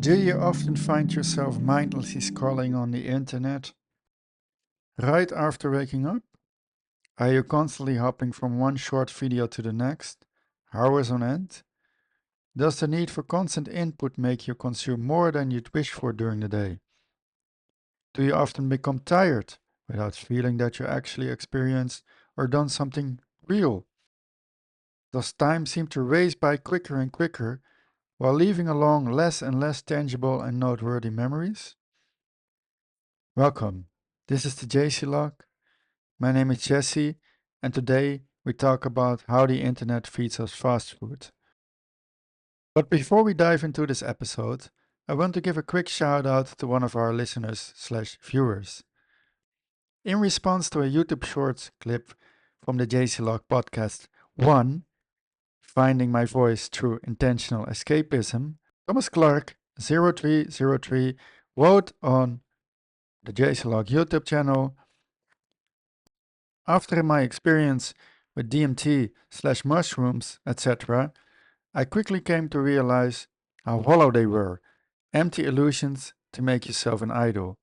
Do you often find yourself mindlessly scrolling on the internet right after waking up? Are you constantly hopping from one short video to the next, hours on end? Does the need for constant input make you consume more than you'd wish for during the day? Do you often become tired without feeling that you actually experienced or done something real? Does time seem to race by quicker and quicker while leaving along less and less tangible and noteworthy memories? Welcome. This is the JC Log. My name is Jesse, and today we talk about how the internet feeds us fast food. But before we dive into this episode, I want to give a quick shout out to one of our listeners/viewers. In response to a YouTube Shorts clip from the JC Log podcast 1, Finding My Voice Through Intentional Escapism, Thomas Clark 0303 wrote on the JC Log YouTube channel, after my experience with DMT/mushrooms, etc., I quickly came to realize how hollow they were, empty illusions to make yourself an idol.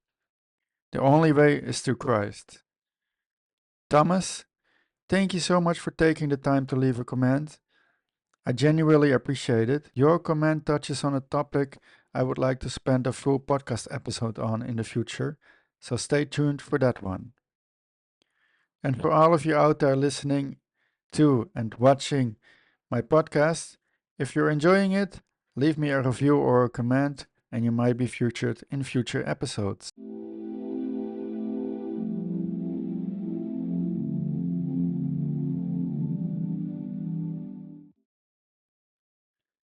The only way is through Christ. Thomas, thank you so much for taking the time to leave a comment. I genuinely appreciate it. Your comment touches on a topic I would like to spend a full podcast episode on in the future, so stay tuned for that one. And for all of you out there listening to and watching my podcast, if you're enjoying it, leave me a review or a comment, and you might be featured in future episodes.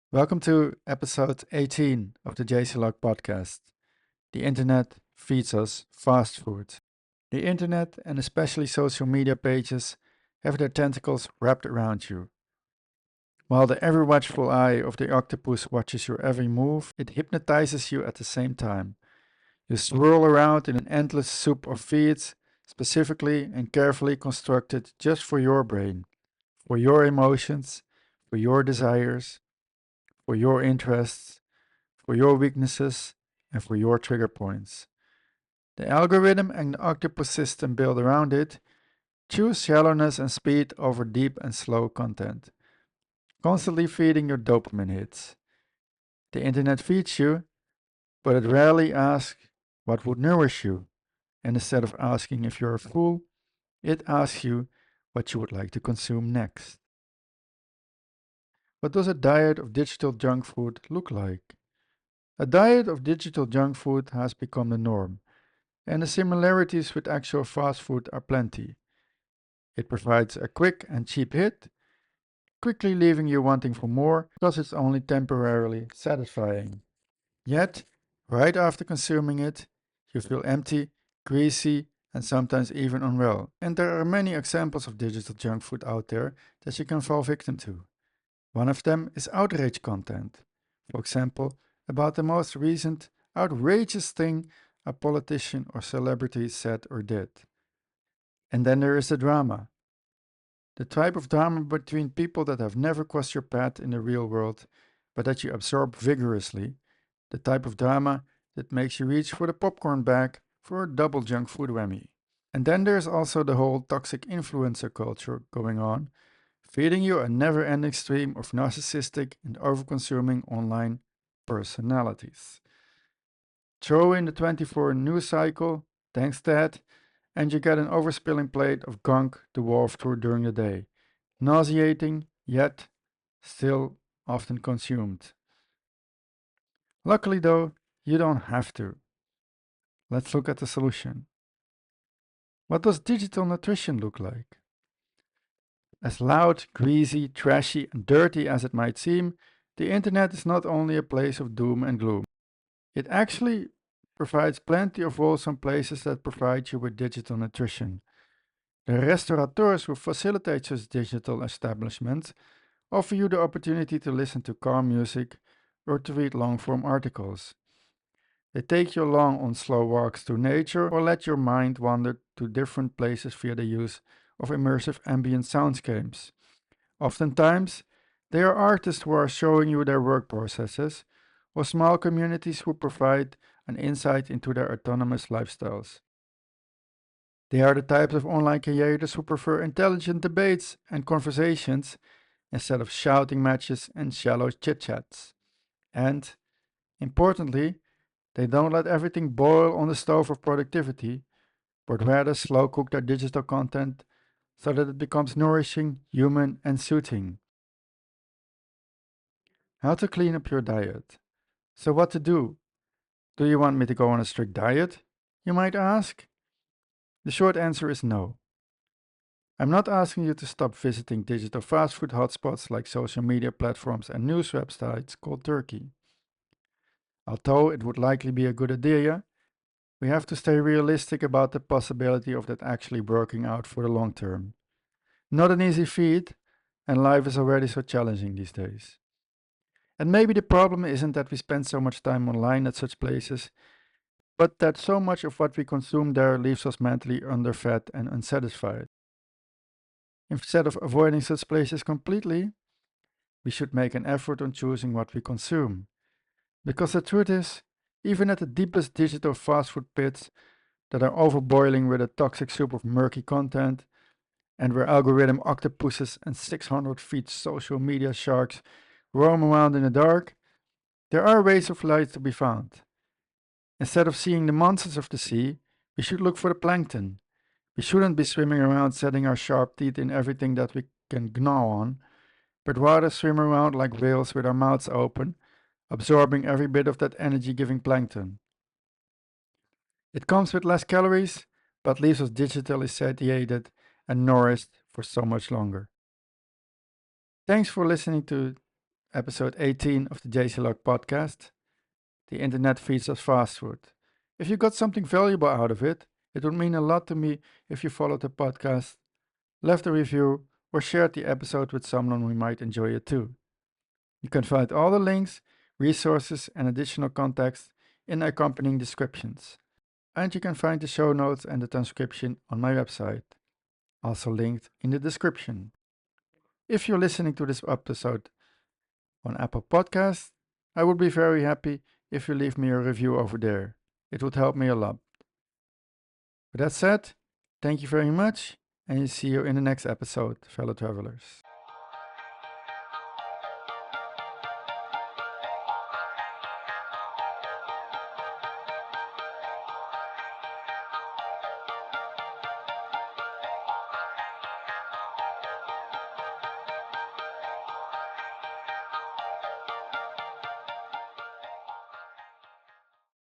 Welcome to episode 18 of the JC Log podcast. The internet feeds us fast food. The internet, and especially social media pages, have their tentacles wrapped around you. While the ever watchful eye of the octopus watches your every move, it hypnotizes you at the same time. You swirl around in an endless soup of feeds, specifically and carefully constructed just for your brain, for your emotions, for your desires, for your interests, for your weaknesses, and for your trigger points. The algorithm and the octopus system built around it choose shallowness and speed over deep and slow content, constantly feeding your dopamine hits. The internet feeds you, but it rarely asks what would nourish you. And instead of asking if you're full, it asks you what you would like to consume next. What does a diet of digital junk food look like? A diet of digital junk food has become the norm, and the similarities with actual fast food are plenty. It provides a quick and cheap hit, quickly leaving you wanting for more because it's only temporarily satisfying. Yet, right after consuming it, you feel empty, greasy, and sometimes even unwell. And there are many examples of digital junk food out there that you can fall victim to. One of them is outrage content. For example, about the most recent outrageous thing a politician or celebrity said or did. And then there is the drama. The type of drama between people that have never crossed your path in the real world, but that you absorb vigorously. The type of drama that makes you reach for the popcorn bag for a double junk food whammy. And then there's also the whole toxic influencer culture going on, feeding you a never ending stream of narcissistic and over-consuming online personalities. Throw in the 24 news cycle, thanks Dad, and you get an overspilling plate of gunk to wolf through during the day. Nauseating, yet still often consumed. Luckily though, you don't have to. Let's look at the solution. What does digital nutrition look like? As loud, greasy, trashy, and dirty as it might seem, the internet is not only a place of doom and gloom. It actually provides plenty of wholesome places that provide you with digital nutrition. The restaurateurs who facilitate such digital establishments offer you the opportunity to listen to calm music or to read long-form articles. They take you along on slow walks through nature or let your mind wander to different places via the use of immersive ambient soundscapes. Oftentimes, they are artists who are showing you their work processes, or small communities who provide an insight into their autonomous lifestyles. They are the types of online creators who prefer intelligent debates and conversations instead of shouting matches and shallow chit chats. And, importantly, they don't let everything boil on the stove of productivity, but rather slow cook their digital content so that it becomes nourishing, human, and soothing. How to clean up your diet. So, what to do? Do you want me to go on a strict diet? You might ask. The short answer is no. I'm not asking you to stop visiting digital fast food hotspots like social media platforms and news websites called Turkey. Although it would likely be a good idea, we have to stay realistic about the possibility of that actually working out for the long term. Not an easy feat, and life is already so challenging these days. And maybe the problem isn't that we spend so much time online at such places, but that so much of what we consume there leaves us mentally underfed and unsatisfied. Instead of avoiding such places completely, we should make an effort on choosing what we consume. Because the truth is, even at the deepest digital fast food pits that are overboiling with a toxic soup of murky content, and where algorithm octopuses and 600 feet social media sharks roam around in the dark, there are rays of light to be found. Instead of seeing the monsters of the sea, we should look for the plankton. We shouldn't be swimming around setting our sharp teeth in everything that we can gnaw on, but rather swim around like whales with our mouths open, absorbing every bit of that energy giving plankton. It comes with less calories, but leaves us digitally satiated and nourished for so much longer. Thanks for listening to episode 18 of the JC Log podcast. The internet feeds us fast food. If you got something valuable out of it, it would mean a lot to me if you followed the podcast, left a review, or shared the episode with someone who might enjoy it too. You can find all the links, resources, and additional context in the accompanying descriptions. And you can find the show notes and the transcription on my website, also linked in the description. If you're listening to this episode on Apple Podcasts, I would be very happy if you leave me a review over there. It would help me a lot. With that said, thank you very much, and see you in the next episode, fellow travelers.